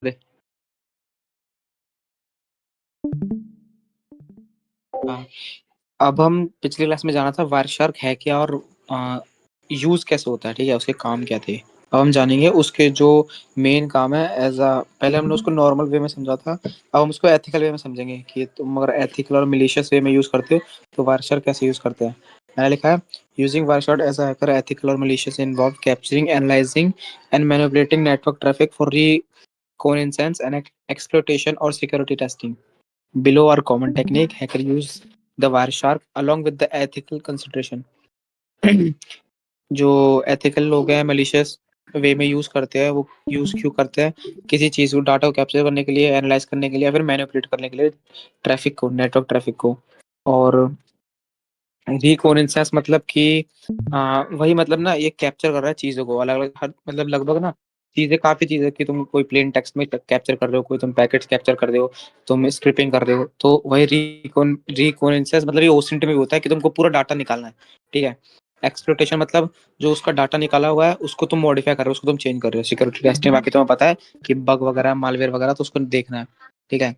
दे। हाँ, अब हम पिछली क्लास में जाना था वायरशार्क है क्या और यूज कैसे होता है, ठीक है, उसके काम क्या थे। अब हम जानेंगे उसके जो मेन काम है एज अ। पहले हमने उसको नॉर्मल वे में समझा था, अब हम उसको एथिकल वे में समझेंगे कि तुम अगर एथिकल और मिलिशियस वे में यूज करते हो तो वायरशार्क कैसे यूज करते हैं। मैंने लिखा है using Wireshark as a hacker ethical और malicious involve capturing analysing and manipulating network traffic for reconnaissance and exploitation और security testing. Below are common technique hacker use the Wireshark along with the ethical consideration। जो ethical लोग हैं malicious वे में use करते हैं, वो use क्यों करते हैं, किसी चीज को डाटा को कैप्चर करने के लिए, एनालाइज करने के लिए या फिर मैनिपुलेट करने के लिए ट्रैफिक को, नेटवर्क ट्रैफिक को। और रिकोनेसेंस मतलब कि वही मतलब ना, ये कैप्चर कर रहा है चीजों को अलग अलग, हर मतलब लगभग ना चीजें, काफी चीजें कि तुम कोई प्लेन टेक्स्ट में कैप्चर कर रहे हो, कोई तुम पैकेट्स कैप्चर कर रहे हो, तुम स्क्रिपिंग कर रहे हो, तो वही रिकोनेसेंस मतलब ये ओसिंट में भी होता है कि तुमको पूरा डाटा निकालना है, ठीक है। एक्सप्लोइटेशन मतलब जो उसका डाटा निकाला हुआ है उसको तुम मॉडिफाई कर रहे हो, उसको तुम चेंज कर रहे हो। सिक्योरिटी टेस्टिंग बाकी तुम्हें पता है कि बग वगैरह, मालवेयर वगैरह, तो उसको देखना है, ठीक है।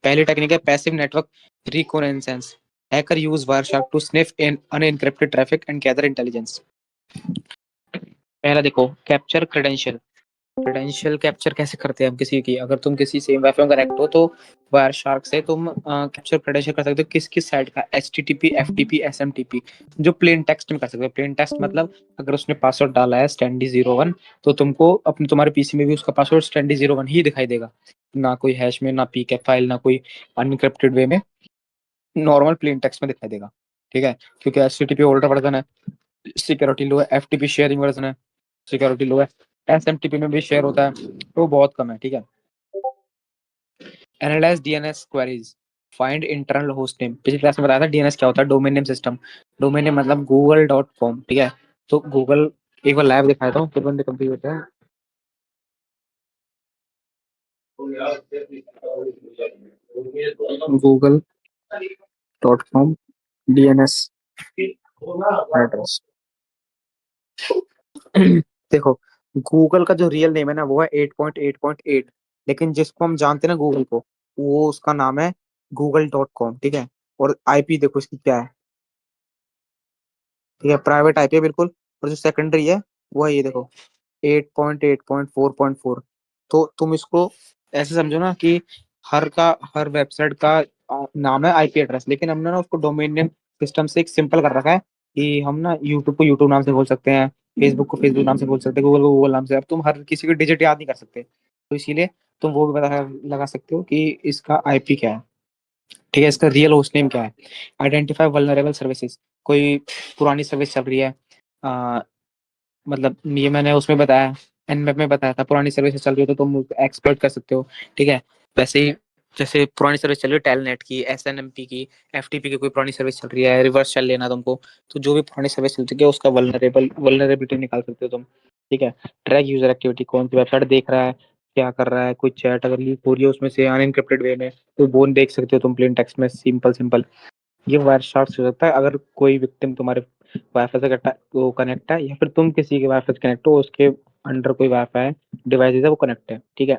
पहली टेक्निक है passive network reconnaissance. Hacker use Wireshark to sniff in unencrypted traffic and gather intelligence. पहला देखो, कैप्चर क्रेडेंशियल। क्रेडेंशियल कैप्चर कैसे करते हैं हम किसी की, अगर तुम किसी सेम वाईफाई में कनेक्ट हो तो वायर शार्क से तुम कैप्चर क्रेडेंशियल कर सकते हो किस किस साइड का, HTTP, FTP, SMTP। जो प्लेन टेक्स्ट में कर सकते हो। प्लेन टेक्स्ट मतलब अगर उसने पासवर्ड डाला है स्टैंडी 01, तो तुमको अपने तुम्हारे पीसी में भी उसका पासवर्ड स्टैंडी 01 ही दिखाई देगा, ना कोई हैश में, ना पीके फाइल, ना कोई अनक्रिप्टेड वे में, नॉर्मल प्लेन टेक्स्ट में दिखाई देगा, ठीक है। क्योंकि HTTP ओल्डर वर्जन है, सिक्योरिटी लो है। FTP शेयरिंग वर्जन है, सिक्योरिटी लो है। SMTP में भी शेयर होता है, तो बहुत कम है, ठीक है। Analyse DNS queries, find internal host name. पिछली क्लास में बताया था DNS क्या होता है, domain name system. Domain name मतलब google.com, ठीक है। तो गूगल, एक बार लाइव दिखाया था फिर बंदे कंप्लीट होता है। google.com DNS address. देखो, गूगल का जो रियल नेम है ना वो है 8.8.8, लेकिन जिसको हम जानते हैं ना गूगल को, वो उसका नाम है google.com, ठीक है। और IP देखो इसकी क्या है, ठीक है, प्राइवेट IP है बिल्कुल। और जो सेकेंडरी है वो है ये देखो, 8.8.4.4। तो तुम इसको ऐसे समझो ना कि हर वेबसाइट का नाम है IP एड्रेस, लेकिन हमने ना उसको डोमेन नेम सिस्टम से एक सिंपल कर रखा है कि हम ना यूट्यूब को यूट्यूब नाम से बोल सकते हैं, फेसबुक को फेसबुक नाम से बोल सकते हैं, गूगल को गूगल नाम से। अब तुम हर किसी को डिजिट याद नहीं कर सकते, तो इसीलिए तुम वो भी पता लगा सकते हो कि इसका IP क्या है, ठीक है, इसका रियल होस्ट नेम क्या है। आइडेंटिफाई वल्नरेबल सर्विसेज, कोई पुरानी सर्विस चल रही है, मतलब ये मैंने उसमें बताया, एनमैप में बताया था, पुरानी सर्विस चल रही है तो तुम एक्सप्लोइट कर सकते हो, ठीक है। वैसे ही जैसे पुरानी सर्विस चल रही है टेलनेट की, SNMP की, FTP की, कोई पुरानी सर्विस चल रही है, रिवर्स चल लेना तुमको, तो जो भी पुरानी सर्विस चल चुकी है उसका वल्नरेबिलिटी निकाल सकते हो तुम, ठीक है। ट्रैक यूजर एक्टिविटी, कौन सी वेबसाइट देख रहा है, क्या कर रहा है, कोई चैट अगर लीक हो रही है उसमें से अनएनक्रिप्टेड वे में, तो वो देख सकते हो तुम प्लेन टेक्स्ट में, सिंपल सिंपल। ये वायर शॉर्ट हो सकता है अगर कोई विक्टिम तुम्हारे वाईफाई से वो कनेक्ट है, या फिर तुम किसी के वाईफाई से कनेक्ट हो, उसके अंडर कोई वाईफाई डिवाइस है वो कनेक्ट है, ठीक है।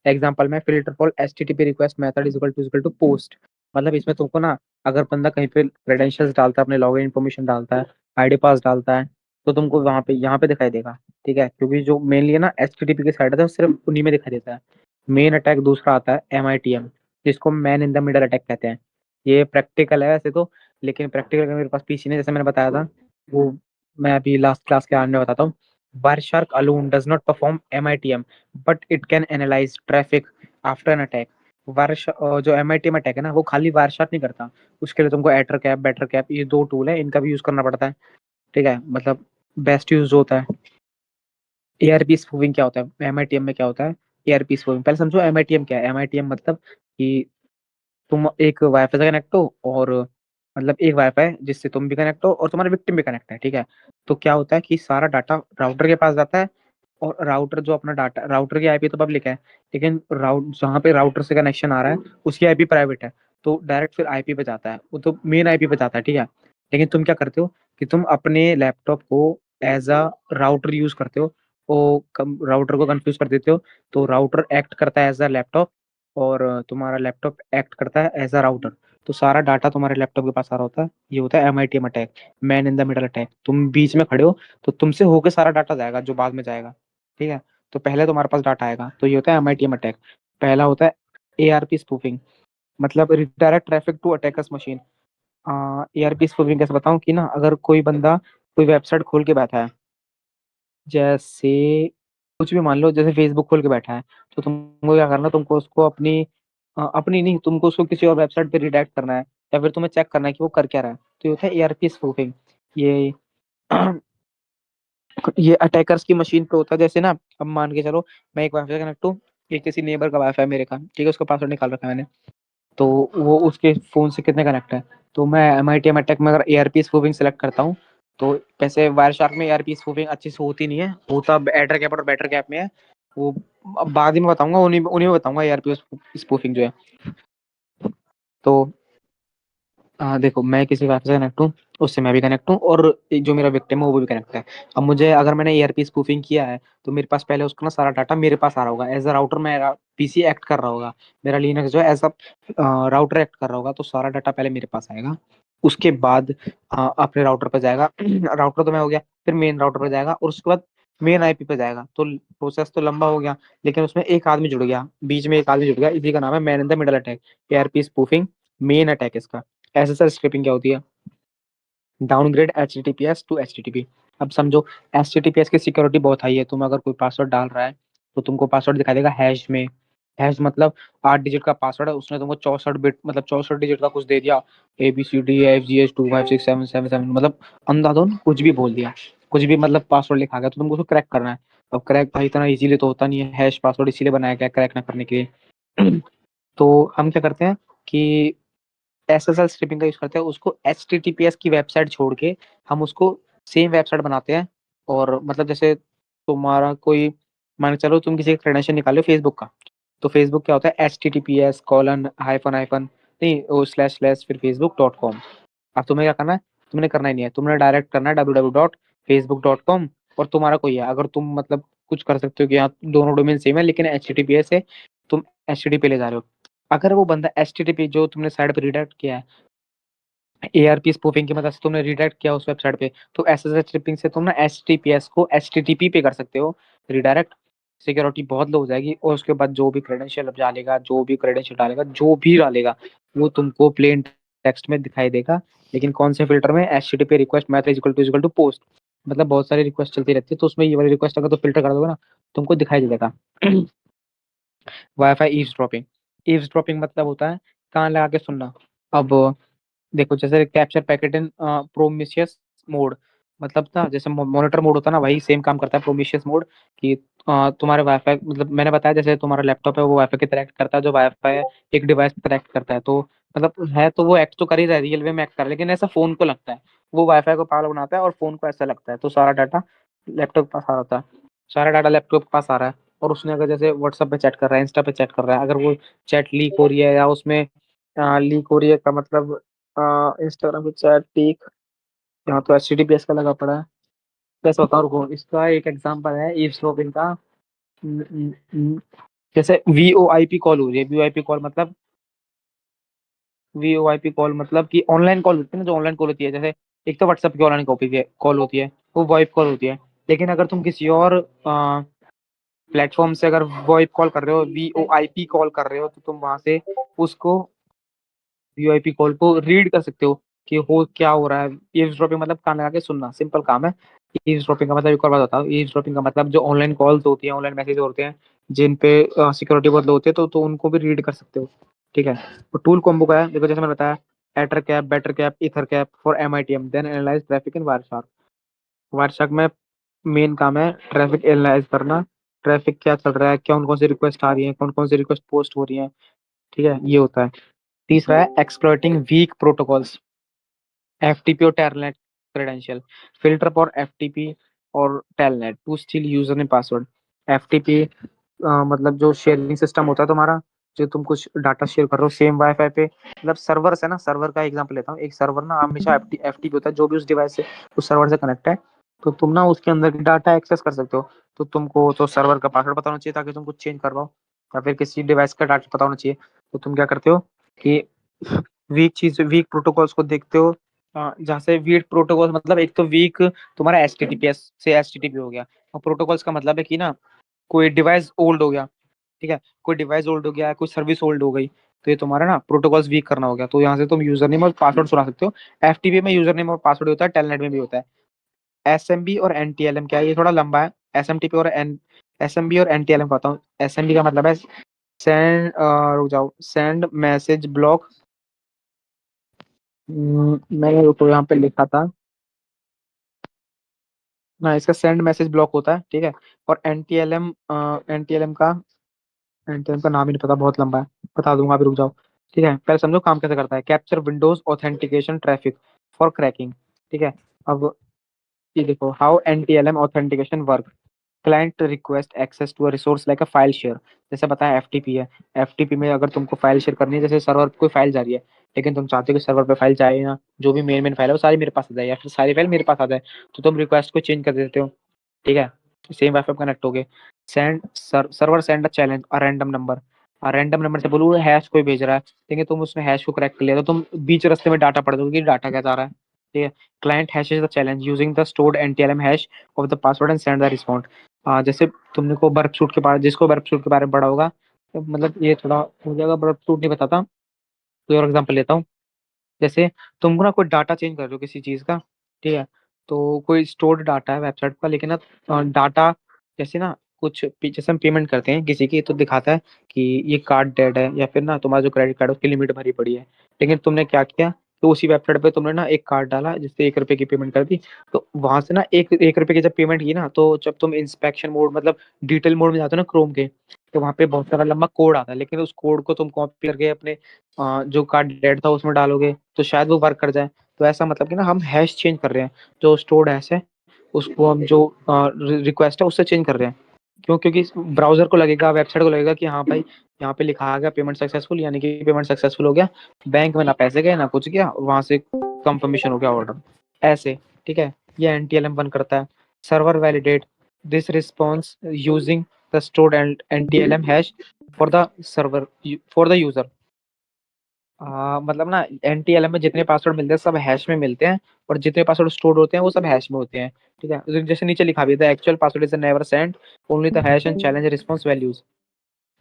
एग्जांपल में filter for HTTP request method is equal to post. मतलब इसमें तुमको ना, अगर बंदा कहीं पे क्रेडेंशियल्स डालता है, अपने लॉगिन इन्फॉर्मेशन डालता है, ID पास डालता है, तो तुमको वहां पे यहाँ पे दिखाई देगा, ठीक है। क्योंकि जो मेनली है ना HTTP के साइड है, वो सिर्फ उन्हीं में दिखाई देता है। मेन अटैक दूसरा आता है MITM, जिसको man in the middle attack कहते हैं। ये प्रैक्टिकल है वैसे तो, लेकिन प्रैक्टिकल का मेरे पास PC नहीं, जैसे मैंने बताया था वो, मैं अभी लास्ट क्लास के आने में बताता हूँ। Wireshark alone does not perform MITM, but it can analyze traffic after an attack। जो MITM अटैक है ना, वो खाली वायरशार्क नहीं करता, उसके लिए तुमको एटर कैप, बेटर कैप, ये दो टूल है, इनका भी यूज करना पड़ता है, ठीक है। मतलब बेस्ट यूज होता है। ARP स्पूफिंग क्या होता है, MITM में क्या होता है, ARP स्पूफिंग। पहले समझो MITM क्या है। MITM मतलब कि तुम एक वाईफाई से कनेक्ट हो, और मतलब एक वाईफाई जिससे तुम भी कनेक्ट हो और तुम्हारे विक्टिम भी कनेक्ट है, ठीक है। तो क्या होता है कि सारा डाटा राउटर के पास जाता है, और राउटर जो अपना डाटा, राउटर की IP तो पब्लिक है, लेकिन राउट जहाँ पे राउटर से कनेक्शन आ रहा है उसकी IP प्राइवेट है, तो डायरेक्ट फिर IP पे जाता है, वो तो मेन IP पे जाता है, ठीक है। लेकिन तुम क्या करते हो कि तुम अपने लैपटॉप को एज अ राउटर यूज करते हो, वो राउटर को कंफ्यूज कर देते हो। तो राउटर एक्ट करता है एज अ लैपटॉप, और तुम्हारा लैपटॉप एक्ट करता है एज अ राउटर। तो सारा डाटा तुम्हारे लैपटॉप के पास आ रहा होता है। ये होता है MITM attack, man in the middle attack. तुम बीच में खड़े हो तो तुमसे होके सारा डाटा जाएगा जो बाद में जाएगा। ठीक है, तो पहले तुम्हारे पास डाटा आएगा, तो ये होता है MITM अटैक। पहला होता है ARP स्पूफिंग, मतलब redirect traffic to attacker's machine. ARP spoofing कैसे बताऊं कि ना, अगर कोई बंदा कोई वेबसाइट खोल के बैठा है, जैसे कुछ भी मान लो, जैसे फेसबुक खोल के बैठा है, तो तुमको क्या करना, तुमको उसको अपनी नहीं, तुमको उसको किसी और वेबसाइट पे रिडायरेक्ट करना है, या फिर तुम्हें चेक करना है कि वो कर क्या रहा है। तो ये होता है ARP स्पूफिंग। ये ये अटैकर्स की मशीन पे होता है। जैसे ना, अब मान के चलो मैं एक वाईफाई कनेक्ट हूँ, ये किसी नेबर का वाईफाई मेरे का, ठीक है, उसका पासवर्ड निकाल रखा है मैंने, तो वो उसके फोन से कितने कनेक्ट है। तो मैं MITM अटैक में अगर ARP स्पूफिंग सेलेक्ट करता हूँ, तो वैसे वायर शार्क में ARP स्पूफिंग अच्छी से होती नहीं है, होता एडर कैप और बैटर कैप में है वो। अब बाद ही में बताऊंगा, उन्हीं उन्हीं में बताऊंगा ARP स्पूफिंग जो है। तो देखो, मैं किसी वाईफाई से कनेक्ट हूँ, उससे मैं भी कनेक्ट हूँ, और जो मेरा विक्टिम है वो भी कनेक्ट है। अब मुझे, अगर मैंने ARP स्पूफिंग किया है, तो मेरे पास पहले उसका ना सारा डाटा मेरे पास आ रहा होगा एज अ राउटर। मेरा PC एक्ट कर रहा होगा, मेरा लिनक्स जो है एज अ राउटर एक्ट कर रहा होगा, तो सारा डाटा पहले मेरे पास आएगा। उसके बाद अपने राउटर पे जाएगा राउटर तो मैं हो गया, फिर मेन राउटर पे जाएगा, और उसके बाद मेन IP पे जाएगा। तो प्रोसेस तो लंबा हो गया, लेकिन उसमें एक आदमी जुड़ गया, बीच में एक आदमी जुड़ गया, इसी का नाम है man in the middle attack. ARP spoofing main attack इसका। SSL स्क्रिपिंग क्या होती है? Downgrade HTTPS to HTTP। अब समझो, HTTPS की सिक्योरिटी बहुत हाई है। तुम अगर कोई पासवर्ड डाल रहा है, तो तुमको पासवर्ड दिखा देगा हैश में। हैश मतलब 8 डिजिट का पासवर्ड है, उसने तुमको 64 बिट मतलब 64 डिजिट का कुछ दे दिया, ABCDEFGH256777, मतलब अंधाधुन कुछ भी बोल दिया, कुछ भी मतलब पासवर्ड लिखा गया, तो तुमको उसको क्रैक करना है। अब क्रैक भाई इतना इजीली तो होता नहीं है, हैश पासवर्ड इसीलिए बनाया गया क्रैक ना करने के लिए। तो हम क्या करते हैं कि SSL स्ट्रिपिंग का यूज करते हैं, उसको HTTPS की वेबसाइट छोड़ के हम उसको सेम वेबसाइट बनाते हैं। और मतलब जैसे तुम्हारा कोई, मान के चलो तुम किसी का क्रेडेंशियल निकालो फेसबुक का, तो फेसबुक क्या होता है, HTTPS:// नहीं, वो / फिर facebook.com। अब तुम्हें क्या करना है, तुमने करना ही नहीं है, तुमने डायरेक्ट करना है www.facebook.com। और तुम्हारा कोई है, अगर तुम मतलब कुछ कर सकते हो कि यहाँ दोनों डोमेन सेम है लेकिन HTTPS है, तुम HTTP ले जा रहे हो। अगर वो बंदा HTTP जो तुमने साइड पे रिडायरेक्ट किया है, ARP स्पूफिंग की मदद से तुमने रिडायरेक्ट किया उस वेबसाइट पे, तो SSL स्ट्रिपिंग से तुम ना HTTPS को HTTP पे कर सकते हो रिडायरेक्ट। सिक्योरिटी बहुत लो हो जाएगी, और उसके बाद जो भी क्रेडेंशियल डालेगा, जो भी क्रेडेंशियल डालेगा, जो भी डालेगा, वो तुमको प्लेन टेक्स्ट में दिखाई देगा। लेकिन कौन से फिल्टर में? HTTP request method is equal to post, मतलब बहुत सारी रिक्वेस्ट चलती रहती है, तो उसमें ये वाली रिक्वेस्ट अगर तो फिल्टर कर दोगे ना, तुमको दिखाई देगा। Wifi eavesdropping. ईव्सड्रॉपिंग मतलब होता है कान लगा के सुनना। अब देखो, जैसे कैप्चर पैकेट इन प्रोमिशियस मोड, मतलब ना जैसे मॉनिटर मोड होता है ना, वही सेम काम करता है प्रोमिशियस मोड। कि तुम्हारे वाईफाई, मतलब मैंने बताया जैसे तुम्हारा लैपटॉप है वो वाईफाई की तरह एक्ट करता है, जो वाईफाई है एक डिवाइस की तरह एक्ट करता है। तो मतलब है, तो वो एक्ट तो कर ही रहा है, रियल वे में एक्ट कर रहा है, लेकिन ऐसा फोन को लगता है। वो वाईफाई को पागल बनाता है और फोन को ऐसा लगता है। तो सारा डाटा लैपटॉप के पास आ रहा है, सारा डाटा लैपटॉप के पास आ रहा है। और उसने अगर जैसे व्हाट्सएप पे चैट कर रहा है, इंस्टा पे चैट कर रहा है, अगर वो चैट लीक हो रही है, या उसमें लीक हो रही है का मतलब इंस्टाग्राम पे चैट लीक, यहाँ तो HTTPS का लगा पड़ा है। कैसे बताऊँ, रुको, इसका एक एग्जांपल है ईव्सड्रॉपिंग का। न- न- न- जैसे VoIP कॉल हो रही है, VoIP कॉल मतलब कि ऑनलाइन कॉल होती है ना, जो ऑनलाइन कॉल होती है, जैसे एक तो व्हाट्सएप की ऑनलाइन कॉल होती है, वो वॉइप कॉल होती है। लेकिन अगर तुम किसी और प्लेटफॉर्म से अगर वॉइप कॉल कर रहे हो, VoIP कॉल कर रहे हो, तो तुम वहां से उसको VoIP कॉल को रीड कर सकते हो कि हो क्या हो रहा है। ईव्सड्रॉपिंग मतलब कान लगा के सुनना, सिंपल काम है। ईव्सड्रॉपिंग का मतलब एक और बात बताओ, ईव्सड्रॉपिंग का मतलब जो ऑनलाइन कॉल्स होती है, ऑनलाइन मैसेज होते हैं, जिन पे सिक्योरिटी बहुत लो होती है, तो उनको भी रीड कर सकते हो। ठीक है, तो टूल कॉम्बो का है, देखो जैसे मैंने बताया, Ettercap, Bettercap, Ethercap for MITM, then analyse traffic in Wireshark. Wireshark में मेन काम है ट्रैफिक एनालाइज करना, ट्रैफिक क्या चल रहा है, कौन कौन सी रिक्वेस्ट आ रही है, कौन कौन सी रिक्वेस्ट पोस्ट हो रही है। ठीक है, ये होता है। तीसरा है एक्सप्लॉइटिंग वीक प्रोटोकॉल्स, FTP और telnet credential, filter for FTP और telnet to steal user name password. FTP मतलब जो शेयरिंग सिस्टम होता है तुम्हारा, जो तुम कुछ डाटा शेयर कर रहे हो सेम वाईफाई पे, मतलब सर्वर है ना, सर्वर का एग्जांपल लेता हूँ। एक सर्वर ना हमेशा FTP होता है, जो भी उस डिवाइस से, उस सर्वर से कनेक्ट है। तो तुम ना उसके अंदर की डाटा एक्सेस कर सकते हो। तो तुमको तो सर्वर का पासवर्ड पता होना चाहिए ताकि तुम कुछ चेंज कर पाओ, या फिर किसी डिवाइस का डाटा पता होना चाहिए। तो तुम क्या करते हो कि वीक प्रोटोकॉल्स को देखते हो। जहाँ से वीक प्रोटोकॉल मतलब एक तो वीक तुम्हारा एचटीटीपीएस से एचटीटीपी हो गया, और प्रोटोकॉल्स का मतलब है कि ना कोई डिवाइस ओल्ड हो गया, ठीक है, कोई डिवाइस ओल्ड हो गया, कोई सर्विस ओल्ड हो गई, तो ये तुम्हारा ना प्रोटोकॉल्स वीक करना हो गया। तो यहाँ से तुम यूजर नेम और पासवर्ड सुना सकते हो। एफटीपी में यूजर नेम और पासवर्ड होता है, टेलनेट में भी होता है। एसएमबी और एनटीएलएम क्या है, ये थोड़ा लंबा है। एसएमटीपी और एन एसएमबी और एनटीएलएम कहता हूँ। एसएमबी का मतलब है सेंड, रुक जाओ, सेंड मैसेज ब्लॉक। मैंने रुको यहाँ पे लिखा था ना, इसका सेंड मैसेज ब्लॉक होता है, ठीक है। और एनटीएलएम, एनटीएलएम का नाम ही नहीं पता, बहुत लंबा है, बता दूंगा अभी, रुक जाओ। ठीक है, पहले समझो काम कैसे करता है। Capture Windows authentication traffic for cracking, ठीक है। अब ये देखो, how एनटीएलएम authentication work. Client request access to a resource like a file share. जैसे बताया एफटीपी है, एफटीपी में अगर तुमको फाइल शेयर करनी है, जैसे सर्वर पे कोई फाइल जा रही है, लेकिन तुम चाहते हो कि सर्वर पे फाइल जाए ना, जो भी मेन मेन फाइल है वो सारी मेरे पास आ जाए, या फिर सारी फाइल मेरे पास आ जाए, तो तुम रिक्वेस्ट को चेंज कर देते हो, ठीक है। सेम वाईफाई कनेक्ट हो गए। Send server send a challenge a random number. Random number से बोलो हैश कोई भेज रहा है, लेकिन तुम उसमें हैश को क्रैक कर लिया, तो तुम बीच रास्ते में डाटा पढ़ दोगे कि डाटा क्या जा रहा है, ठीक है। Client hashes the challenge using the stored एनटीएलएम hash of the password and send the respond. जैसे तुमने को बर्फ सूट के बारे, जिसको बर्फ सूट के बारे में पढ़ा होगा, तो मतलब ये थोड़ा हो जाएगा, बर्फ सूट नहीं बताता, कोई और एग्जाम्पल लेता हूँ। जैसे तुम ना कोई डाटा चेंज कर रहे हो किसी चीज का, ठीक है, तो कोई स्टोर्ड डाटा है वेबसाइट का, लेकिन ना डाटा, जैसे ना जैसे हम पेमेंट करते हैं किसी की, तो दिखाता है कि ये कार्ड डेड है, या फिर ना तुम्हारा जो क्रेडिट कार्ड है उसकी लिमिट भरी पड़ी है, लेकिन तुमने क्या किया, तो उसी वेबसाइट पे तुमने ना एक कार्ड डाला जिससे 1 रुपए की पेमेंट कर दी। तो वहां से ना एक 1 रुपए की जब पेमेंट की ना, तो जब तुम इंस्पेक्शन मोड मतलब डिटेल मोड में जाते हो ना क्रोम के, तो वहां पे बहुत सारा लंबा कोड आता है, लेकिन उस कोड को तुम कॉपी करके अपने जो कार्ड डेड था उसमें डालोगे, तो शायद वो वर्क कर जाए। तो ऐसा मतलब कि ना हम हैश चेंज कर रहे हैं, जो स्टोर्ड हैश है उसको हम जो रिक्वेस्ट है उससे चेंज कर रहे हैं। क्यों? क्योंकि ब्राउजर को लगेगा, वेबसाइट को लगेगा कि हाँ भाई यहाँ पे लिखा आ गया पेमेंट सक्सेसफुल, यानी कि पेमेंट सक्सेसफुल हो गया, बैंक में ना पैसे गए ना कुछ गया, वहां से कंफर्मेशन हो गया ऑर्डर, ऐसे, ठीक है। ये एनटीएलएम वन करता है। Server validate this response using the stored एनटीएलएम hash for the server, for the user. मतलब ना एनटीएलएम में जितने पासवर्ड मिलते हैं सब हैश में मिलते हैं, और जितने पासवर्ड स्टोर होते हैं वो सब हैश में होते हैं, ठीक है। जैसे नीचे लिखा भी था, actual password is never send, only the hash and challenge response values.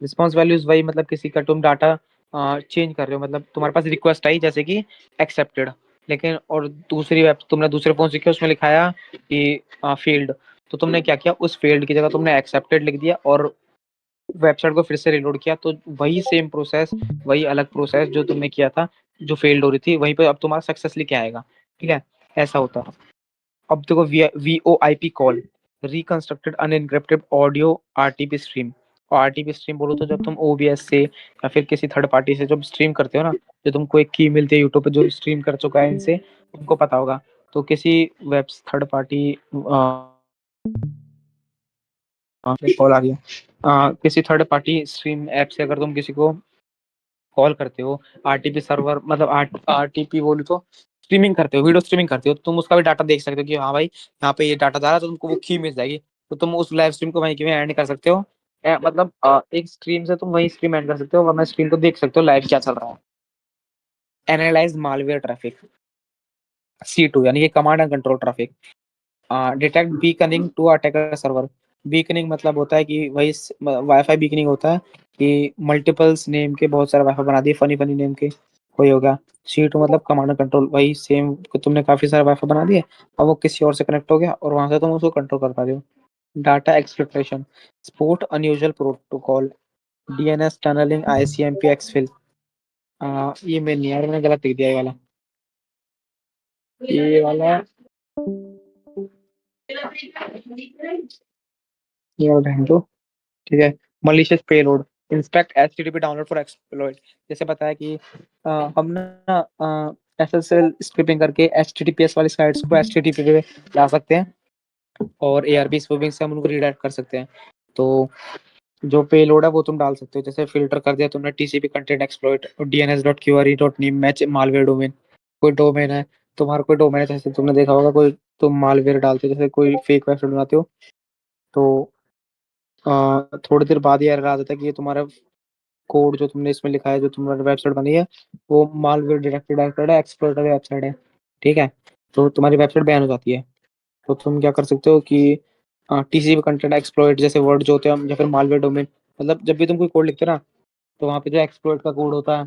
Response values वही मतलब किसी का तुम डाटा चेंज कर रहे हो, मतलब तुम्हारे पास रिक्वेस्ट आई जैसे कि एक्सेप्टेड, लेकिन और दूसरी वेब तुमने दूसरे फोन से किया, उसमें लिखाया कि फील्ड, तो तुमने क्या किया, उस फील्ड की जगह तुमने एक्सेप्टेड लिख दिया और वेबसाइट को फिर से रिलोड किया, तो वही सेम प्रोसेस, वही अलग प्रोसेस जो तुमने किया था, जो फेल्ड हो रही थी, वहीं पे अब तुम्हारा सक्सेस लिखे आएगा, ठीक है। ऐसा होता है। अब देखो, VoIP call, reconstructed अनएन्क्रिप्टेड audio RTP stream. और आरटीपी स्ट्रीम बोलो तो जब तुम ओबीएस से या फिर किसी थर्ड पार्टी से जब स्ट्रीम करते हो ना, जो तुमको एक की मिलती है यूट्यूब पे, जो स्ट्रीम कर चुका है इनसे, तुमको पता होगा। तो किसी वेब थर्ड पार्टी कॉल आ गया, किसी थर्ड पार्टी स्ट्रीम ऐप से अगर तुम किसी को कॉल करते हो, आरटीपी सर्वर मतलब आरटीपी बोलो तो स्ट्रीमिंग करते हो, वीडियो स्ट्रीमिंग करते हो, तो तुम उसका भी डाटा देख सकते हो कि हाँ भाई यहाँ पे ये डाटा जा रहा है, तो तुमको वो की मिल जाएगी, तो तुम उस लाइव स्ट्रीम को वहीं की वहीं एंड कर सकते हो। मतलब एक स्ट्रीम से तुम वही स्ट्रीम एंड कर सकते हो, वरना स्ट्रीम को देख सकते हो लाइव क्या चल रहा है। एनालाइज मालवेयर ट्रैफिक, C2 यानी कि command and control traffic. Detect beaconing to attacker server. Beaconing मतलब होता है कि वही वाईफाई बीकनिंग होता है कि मल्टीपल्स नेम के बहुत सारे वाईफाई बना दिए, फनी फनी नेम के, वही होगा। C2 मतलब कमांड कंट्रोल, वही सेम तुमने काफी सारे वाईफाई बना दिए, अब वो किसी और से कनेक्ट हो गया और वहां से तुम उसको कंट्रोल कर पा रहे हो। Data exfiltration, sport unusual protocol, DNS tunnelling, ICMP एक्सफिल। ये मैं नहीं यार, मैंने गलत लिख दिया ये वाला ये वाला ढंग दो, ठीक है। Malicious payload, inspect HTTP download for exploit. जैसे बताया कि हम ना एसएसएल स्क्रिपिंग करके एचटीटीपीएस वाली साइट्स को एचटीटीपी पे ला सकते हैं, और एआरबी स्पूफिंग से हम उनको रीडायरेक्ट कर सकते हैं। तो जो पेलोड है वो तुम डाल सकते हो, जैसे फिल्टर कर दिया तुमने TCP content exploit, DNS dot क्यूआरई dot name match malware domain, कोई डोमेन है, तुम्हारा कोई डोमेन है, जैसे तुमने देखा होगा कोई तुम मालवेयर डालते हो, जैसे कोई फेक वेबसाइट बनाते हो, तो थोड़ी देर बाद ही एरर आ जाता है कि ये तुम्हारा कोड जो तुमने इसमें लिखा है, जो तुम्हारी वेबसाइट बनी है, वो मालवेयर डायरेक्टेड है, एक्सप्लॉइटर वेबसाइट है। ठीक है, तो तुम्हारी वेबसाइट बैन हो जाती है। तो तुम क्या कर सकते हो कि टीसीपी कंटेंट एक्सप्लॉइट जैसे वर्ड जो होते हैं, या फिर मालवेयर डोमेन, मतलब जब भी तुम कोई कोड लिखते हो ना, तो वहाँ पे जो एक्सप्लॉइट का कोड होता है,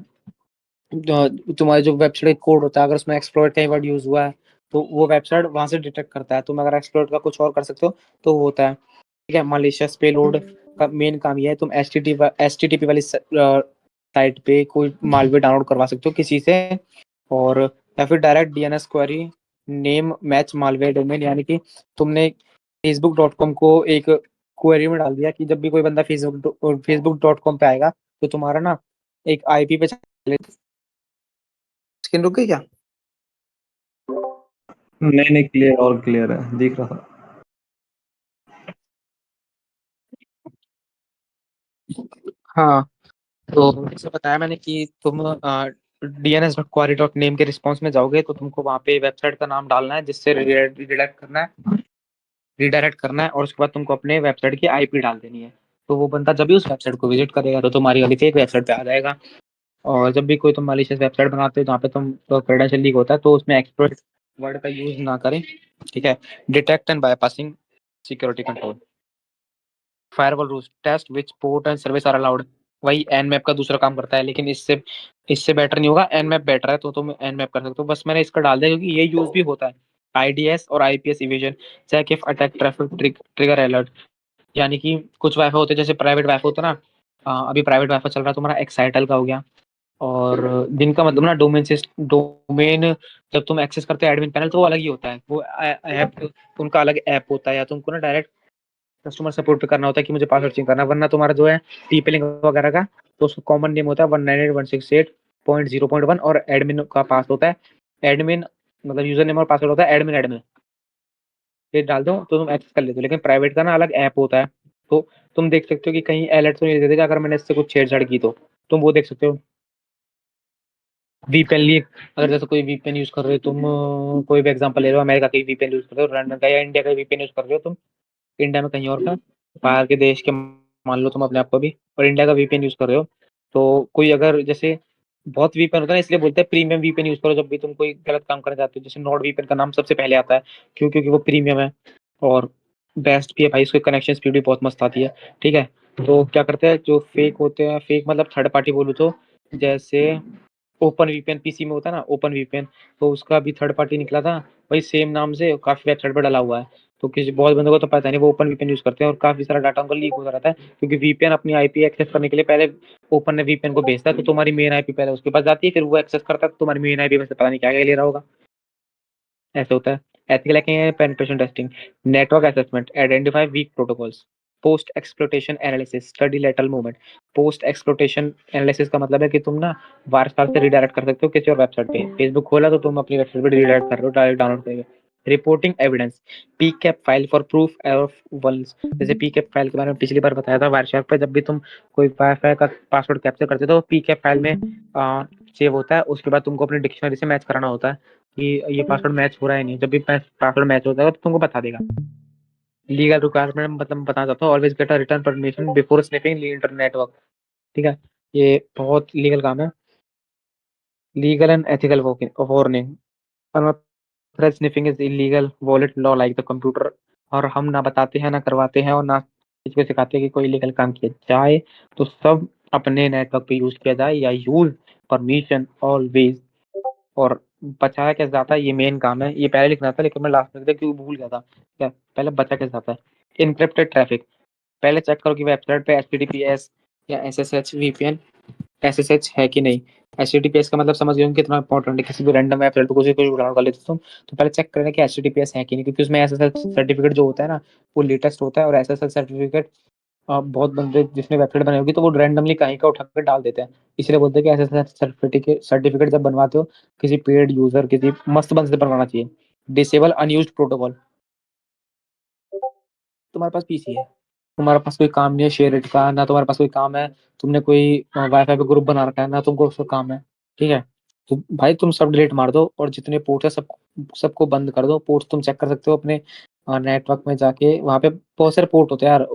तुम्हारे जो वेबसाइट कोड होता है, अगर उसमें एक्सप्लॉइट का वर्ड यूज हुआ है, तो वो वेबसाइट वहां से डिटेक्ट करता है। तुम अगर एक्सप्लॉइट का कुछ और कर सकते हो तो वो होता है। ठीक है, मालिशियस पेलोड का मेन काम ये है, तुम एच टी टी पी वाली साइट पे कोई मालवेयर डाउनलोड करवा सकते हो किसी से, और या फिर direct DNS query name match malware domain, यानी कि तुमने facebook.com को एक क्वेरी में डाल दिया कि जब भी कोई बंदा facebook.com पे आएगा, तो तुम्हारा ना एक आईपी पे चले। स्क्रीन रुक गई क्या? नहीं नहीं, क्लियर और क्लियर है, दिख रहा था। हाँ, तो जैसे बताया मैंने कि तुम dns.query.name के रिस्पॉन्स में जाओगे, तो तुमको वहाँ पे वेबसाइट का नाम डालना है, जिससे रिडायरेक्ट करना है, और उसके बाद तुमको अपने वेबसाइट की आईपी डाल देनी है। तो वो बंदा जब भी उस वेबसाइट को विजिट करेगा, तो तुम्हारी वाली फेक वेबसाइट पे आ जाएगा। और जब भी कोई तुम मालिशियस वेबसाइट बनाते हो जहाँ पे तुम क्रेडेंशियल लीक होता है, तो उसमें एक्सप्लॉइट वर्ड का यूज ना करें। ठीक है, detect and bypassing security control, firewall rules, test which port and service are allowed, वही एनमैप का दूसरा काम करता है, लेकिन इससे इससे बेटर नहीं होगा, एनमैप बेटर है, तो तुम एनमैप कर सकते हो। बस मैंने इसका डाल दिया क्योंकि ये यूज भी होता है। आईडीएस और IPS evasion, check if attack traffic trigger alert, यानी कि कुछ वाईफाई होते हैं, जैसे प्राइवेट वाईफाई होता है ना, अभी प्राइवेट वाईफाई चल रहा है तुम्हारा एक्साइटल का हो गया, और जिनका मतलब ना डोमेन जब तुम एक्सेस करते हो एडमिन पैनल, तो वो अलग ही होता है, वो ऐप उनका अलग ऐप होता है, या तुमको ना डायरेक्ट कस्टमर सपोर्ट पे करना होता है कि मुझे पासवर्ड चेंज करना है, वरना तुम्हारा जो है टीपी लिंक वगैरह का, तो उसका कॉमन नेम होता है 192.168.0.1, और एडमिन का पास होता है एडमिन, मतलब यूजर नेम और पासवर्ड होता है एडमिन एडमिन। ये डाल दो तो तुम एक्सेस कर लेते हो, लेकिन प्राइवेट का ना अलग ऐप होता है। तो तुम देख सकते हो कि कहीं अलर्ट तो नहीं दे देगा, अगर मैंने इससे कुछ छेड़छाड़ की, तो तुम वो देख सकते हो। वीपीएन लिए, अगर जैसे कोई वीपीएन यूज कर रहे हो तुम, कोई भी एग्जांपल ले लो, अमेरिका का वीपीएन यूज कर रहे हो, लंदन का या इंडिया का वीपीएन यूज कर रहे हो तुम, इंडिया में कहीं और का, बाहर के देश के मान लो तुम अपने आप को भी, और इंडिया का वीपीएन यूज कर रहे हो, तो कोई अगर जैसे बहुत वीपीएन होता है ना, इसलिए बोलते हैं प्रीमियम वीपीएन यूज करो जब भी तुम कोई गलत काम करना चाहते हो। जैसे नॉर्ड वीपीएन का नाम सबसे पहले आता है, क्यों? क्योंकि वो प्रीमियम है, और बेस्ट भी है भाई, उसकी कनेक्शन स्पीड भी बहुत मस्त आती है। ठीक है, तो क्या करते हैं जो फेक होते हैं, फेक मतलब थर्ड पार्टी बोलूँ तो, जैसे ओपन वीपीएन पीसी में होता है ना, ओपन वीपीएन, तो उसका भी थर्ड पार्टी निकला था, वही सेम नाम से काफी वेबसाइट पर डला हुआ है। तो किसी बहुत बंदों को तो पता नहीं, वो ओपन वीपीएन यूज करते हैं, और काफी सारा डाटा उनका लीक होता रहता है, क्योंकि वीपीएन अपनी आईपी एक्सेस करने के लिए पहले ओपन ने वीपीएन को भेजता है, तो तुम्हारी मेन आईपी पहले उसके पास जाती है, फिर वो एक्सेस करता है, तो तुम्हारी मेन आईपी में से पता नहीं क्या क्या ले रहा होगा। ऐसे होता है। एथिकल हैकिंग है penetration testing, network assessment, identify weak protocols, post exploitation analysis, study lateral movement. Post exploitation analysis का मतलब है कि तुम ना वारसाल से रिडायरेक्ट कर सकते हो किसी और वेबसाइट पे, फेसबुक खोला तो तुम अपनी वेबसाइट पे रिडायरेक्ट कर रहे हो, डायरेक्ट डाउनलोड करेंगे। Reporting evidence, पीकैप file for proof of वल्स, जैसे पीकैप फाइल के बारे में पिछली बार बताया था, वारशार्क पे जब भी तुम कोई वाईफाई का पासवर्ड कैप्चर करते हो, तो पीकैप फाइल में सेव होता है, उसके बाद तुमको अपनी डिक्शनरी से मैच कराना होता है कि ये पासवर्ड मैच हो रहा है नहीं, जब भी पासवर्ड मैच होता है तो तुमको बता देगा। लीगल रिक्वायरमेंट मतलब मैं बताना चाहता हूँ, always get a return permission before sniffing the internet network. ठीक है, ये बहुत लीगल काम है। Legal and ethical warning, thread sniffing is illegal wallet law like the computer, और हम ना बताते हैं ना करवाते हैं, और ना किसी को सिखाते हैं कि कोई लीगल काम किया जाए, तो सब अपने नेटवर्क पे यूज किया जाए, या यूज परमिशन ऑलवेज, और बचाया कैसे जाता है, ये मेन काम है। ये पहले लिखना था, लेकिन मैं लास्ट में लिख दिया क्योंकि भूल गया था। क्या पहले बचा कैसे जाता है? इनक्रिप्टेड ट्रैफिक, पहले चेक करो कि वेबसाइट पे एचटीटीपीएस या एसएसएच वीपीएन एसएसएच है कि नहीं। एचटीटीपीएस का मतलब समझ गए हो कितना इंपॉर्टेंट है, किसी भी रैंडम वेबसाइट पे कुछ कुछ डाउनलोड कर लेते हो तुम, तो पहले चेक करना कि एचटीटीपीएस है कि नहीं, क्योंकि उसमें एसएसएच सर्टिफिकेट जो होता है ना, वो लेटेस्ट होता है, और एसएसएच सर्टिफिकेट बहुत बंदे जिसने वेबसाइट बनाई होगी, तो वो रैंडमली कहीं का उठा कर डाल देते हैं। इसलिए बोलते हैं कि एसएसएच सर्टिफिकेट जब बनवाते हो किसी पेड यूजर, किसी मस्त बंदे से बनवाना चाहिए। डिसेबल अनयूज्ड प्रोटोकॉल, तुम्हारे पास पीसी है, तुम्हारे पास कोई काम नहीं है शेयर का, ना तुम्हारे पास कोई काम है, तुमने कोई वाईफाई पे ग्रुप बना रखा है, ना तुमको उसका काम है। ठीक है, तो भाई तुम सब डिलीट मार दो और जितने पोर्ट है सब सबको बंद कर दो। पोर्ट तुम चेक कर सकते हो अपने नेटवर्क में जाके, वहां पे बहुत सारे पोर्ट होते हैं यार,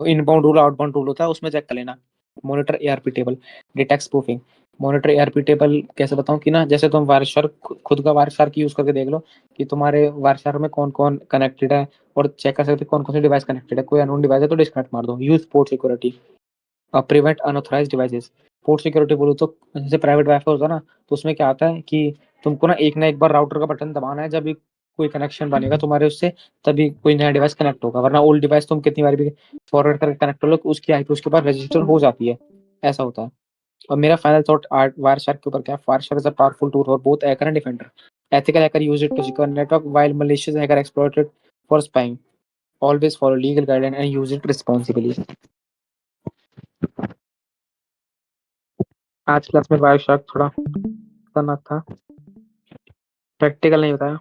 इनबाउंड रूल आउटबाउंड रूल होता है, उसमें चेक कर लेना। Monitor ARP table, detect spoofing. Monitor ARP table कैसे बताऊं कि ना, जैसे तुम वायरशार्क खुद का वायरशार्क यूज करके देख लो कि तुम्हारे वायरशार्क में कौन कौन कनेक्टेड है, और चेक कर सकते हो कौन कौन से डिवाइस कनेक्टेड है। कोई अननोन डिवाइस है तो डिस्कनेक्ट मार दो। Use port security, prevent unauthorized devices. Port security बोलो तो जैसे प्राइवेट वाईफाई होता है ना, तो उसमें क्या आता है कि तुमको ना एक बार राउटर का बटन दबाना है, जब भी कोई कनेक्शन बनेगा तुम्हारे उससे, तभी कोई नया डिवाइस कनेक्ट होगा, वरना ओल्ड डिवाइस तुम कितनी बार भी फॉरवर्ड करके कनेक्ट कर लो उसकी आईपी उसके बाद रजिस्टर हो जाती है। ऐसा होता है। और मेरा फाइनल थॉट वायरशार्क के ऊपर क्या है, Wireshark is a powerful tool for both hacker and defender. Ethical hacker use it to secure network while malicious hacker exploit it for spying. Always follow legal guidelines and use it responsibly. आज class में Wireshark थोड़ा खतरनाक था, practical नहीं बताया।